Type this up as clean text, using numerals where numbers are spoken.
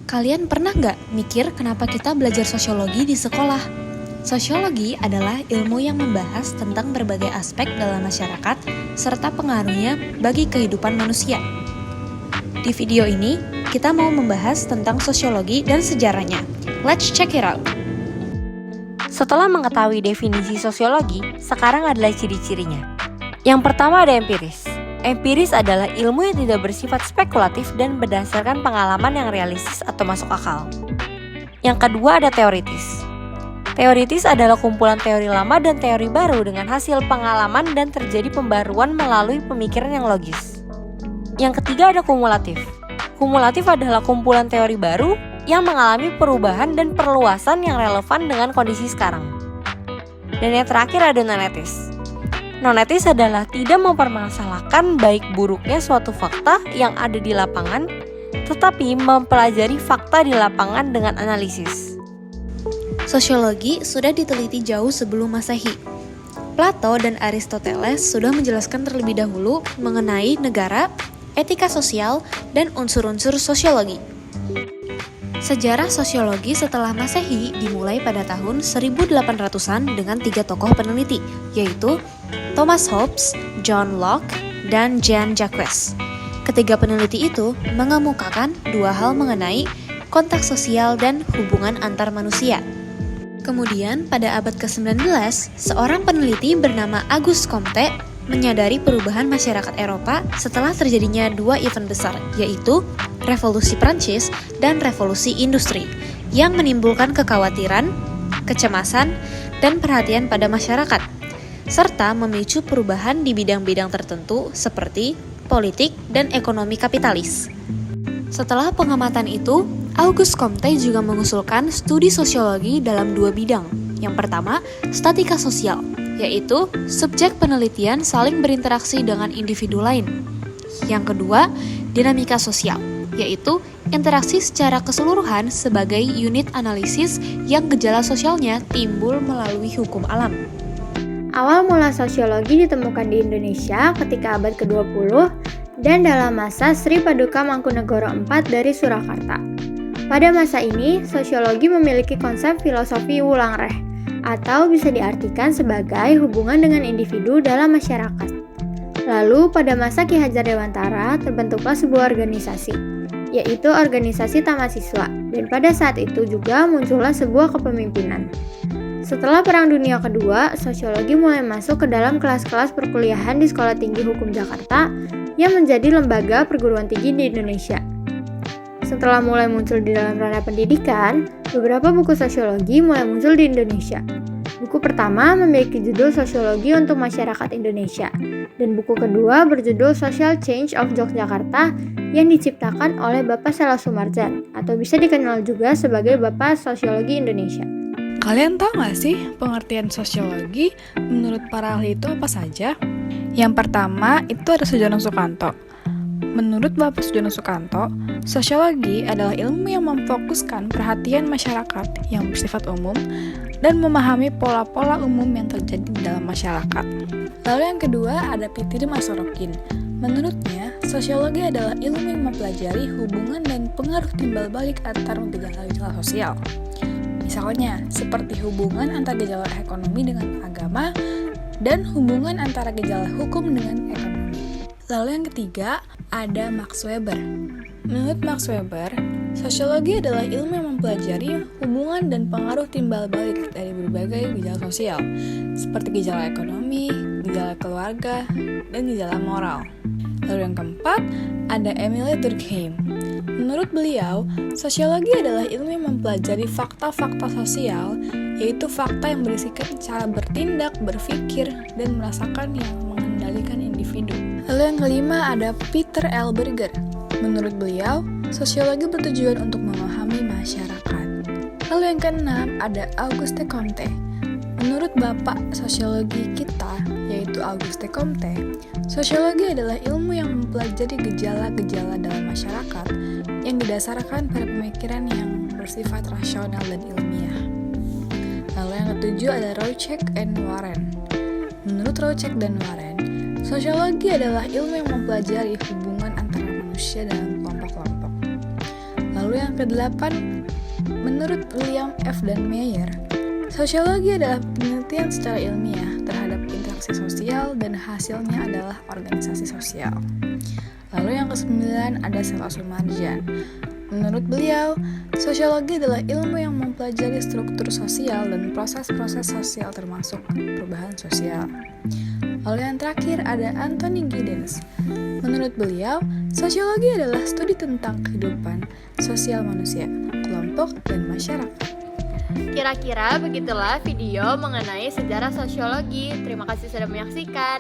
Kalian pernah nggak mikir kenapa kita belajar sosiologi di sekolah? Sosiologi adalah ilmu yang membahas tentang berbagai aspek dalam masyarakat serta pengaruhnya bagi kehidupan manusia. Di video ini, kita mau membahas tentang sosiologi dan sejarahnya. Let's check it out! Setelah mengetahui definisi sosiologi, sekarang adalah ciri-cirinya. Yang pertama ada empiris. Empiris adalah ilmu yang tidak bersifat spekulatif dan berdasarkan pengalaman yang realistis atau masuk akal. Yang kedua ada teoritis. Teoritis adalah kumpulan teori lama dan teori baru dengan hasil pengalaman dan terjadi pembaruan melalui pemikiran yang logis. Yang ketiga ada kumulatif. Kumulatif adalah kumpulan teori baru yang mengalami perubahan dan perluasan yang relevan dengan kondisi sekarang. Dan yang terakhir ada non-etis. Non-etis adalah tidak mempermasalahkan baik buruknya suatu fakta yang ada di lapangan, tetapi mempelajari fakta di lapangan dengan analisis. Sosiologi sudah diteliti jauh sebelum Masehi. Plato dan Aristoteles sudah menjelaskan terlebih dahulu mengenai negara, etika sosial, dan unsur-unsur sosiologi. Sejarah sosiologi setelah Masehi dimulai pada tahun 1800-an dengan 3 tokoh peneliti, yaitu Thomas Hobbes, John Locke, dan Jean-Jacques. Ketiga peneliti itu mengemukakan dua hal mengenai konteks sosial dan hubungan antar manusia. Kemudian, pada abad ke-19, seorang peneliti bernama Auguste Comte menyadari perubahan masyarakat Eropa setelah terjadinya dua event besar, yaitu Revolusi Prancis dan Revolusi Industri, yang menimbulkan kekhawatiran, kecemasan, dan perhatian pada masyarakat, serta memicu perubahan di bidang-bidang tertentu seperti politik dan ekonomi kapitalis. Setelah pengamatan itu, Auguste Comte juga mengusulkan studi sosiologi dalam dua bidang. Yang pertama, statika sosial, yaitu subjek penelitian saling berinteraksi dengan individu lain. Yang kedua, dinamika sosial, yaitu interaksi secara keseluruhan sebagai unit analisis yang gejala sosialnya timbul melalui hukum alam. Awal mula sosiologi ditemukan di Indonesia ketika abad ke-20 dan dalam masa Sri Paduka Mangkunegoro IV dari Surakarta. Pada masa ini, sosiologi memiliki konsep filosofi wulangreh, atau bisa diartikan sebagai hubungan dengan individu dalam masyarakat. Lalu pada masa Ki Hajar Dewantara terbentuklah sebuah organisasi, yaitu Organisasi Taman Siswa, dan pada saat itu juga muncullah sebuah kepemimpinan. Setelah Perang Dunia Kedua, sosiologi mulai masuk ke dalam kelas-kelas perkuliahan di Sekolah Tinggi Hukum Jakarta yang menjadi lembaga perguruan tinggi di Indonesia. Setelah mulai muncul di dalam ranah pendidikan, beberapa buku sosiologi mulai muncul di Indonesia. Buku pertama memiliki judul Sosiologi untuk Masyarakat Indonesia, dan buku kedua berjudul Social Change of Yogyakarta yang diciptakan oleh Bapak Sela Sumarjan, atau bisa dikenal juga sebagai Bapak Sosiologi Indonesia. Kalian tahu nggak sih pengertian sosiologi menurut para ahli itu apa saja? Yang pertama itu ada Sujono Sukanto. Menurut Bapak Sujono Sukanto, sosiologi adalah ilmu yang memfokuskan perhatian masyarakat yang bersifat umum dan memahami pola-pola umum yang terjadi di dalam masyarakat. Lalu yang kedua ada Pitirim Asorokin. Menurutnya, sosiologi adalah ilmu yang mempelajari hubungan dan pengaruh timbal balik antar gejala-gejala sosial. Misalnya, seperti hubungan antara gejala ekonomi dengan agama dan hubungan antara gejala hukum dengan ekonomi. Lalu yang ketiga, ada Max Weber. Menurut Max Weber, sosiologi adalah ilmu yang mempelajari hubungan dan pengaruh timbal balik dari berbagai gejala sosial, seperti gejala ekonomi, gejala keluarga, dan gejala moral. Lalu yang keempat, ada Emile Durkheim. Menurut beliau, sosiologi adalah ilmu yang mempelajari fakta-fakta sosial, yaitu fakta yang berisikan cara bertindak, berpikir, dan merasakan yang mengendalikan individu. Lalu yang kelima ada Peter L. Berger. Menurut beliau, sosiologi bertujuan untuk memahami masyarakat. Lalu yang keenam ada Auguste Comte. Menurut Bapak Sosiologi kita, yaitu Auguste Comte, sosiologi adalah ilmu yang mempelajari gejala-gejala dalam masyarakat yang didasarkan pada pemikiran yang bersifat rasional dan ilmiah. Lalu yang ketujuh ada Rorschach and Warren. Menurut Rorschach dan Warren, sosiologi adalah ilmu yang mempelajari hubungan antara manusia dalam kelompok-kelompok. Lalu Lalu yang kedelapan, menurut William F. dan Mayer, sosiologi adalah penelitian secara ilmiah terhadap interaksi sosial dan hasilnya adalah organisasi sosial. Lalu yang kesembilan ada Sela Sumarjan. Menurut beliau, sosiologi adalah ilmu yang mempelajari struktur sosial dan proses-proses sosial termasuk perubahan sosial. Lalu yang terakhir ada Anthony Giddens. Menurut beliau, sosiologi adalah studi tentang kehidupan sosial manusia, kelompok, dan masyarakat. Kira-kira begitulah video mengenai sejarah sosiologi. Terima kasih sudah menyaksikan.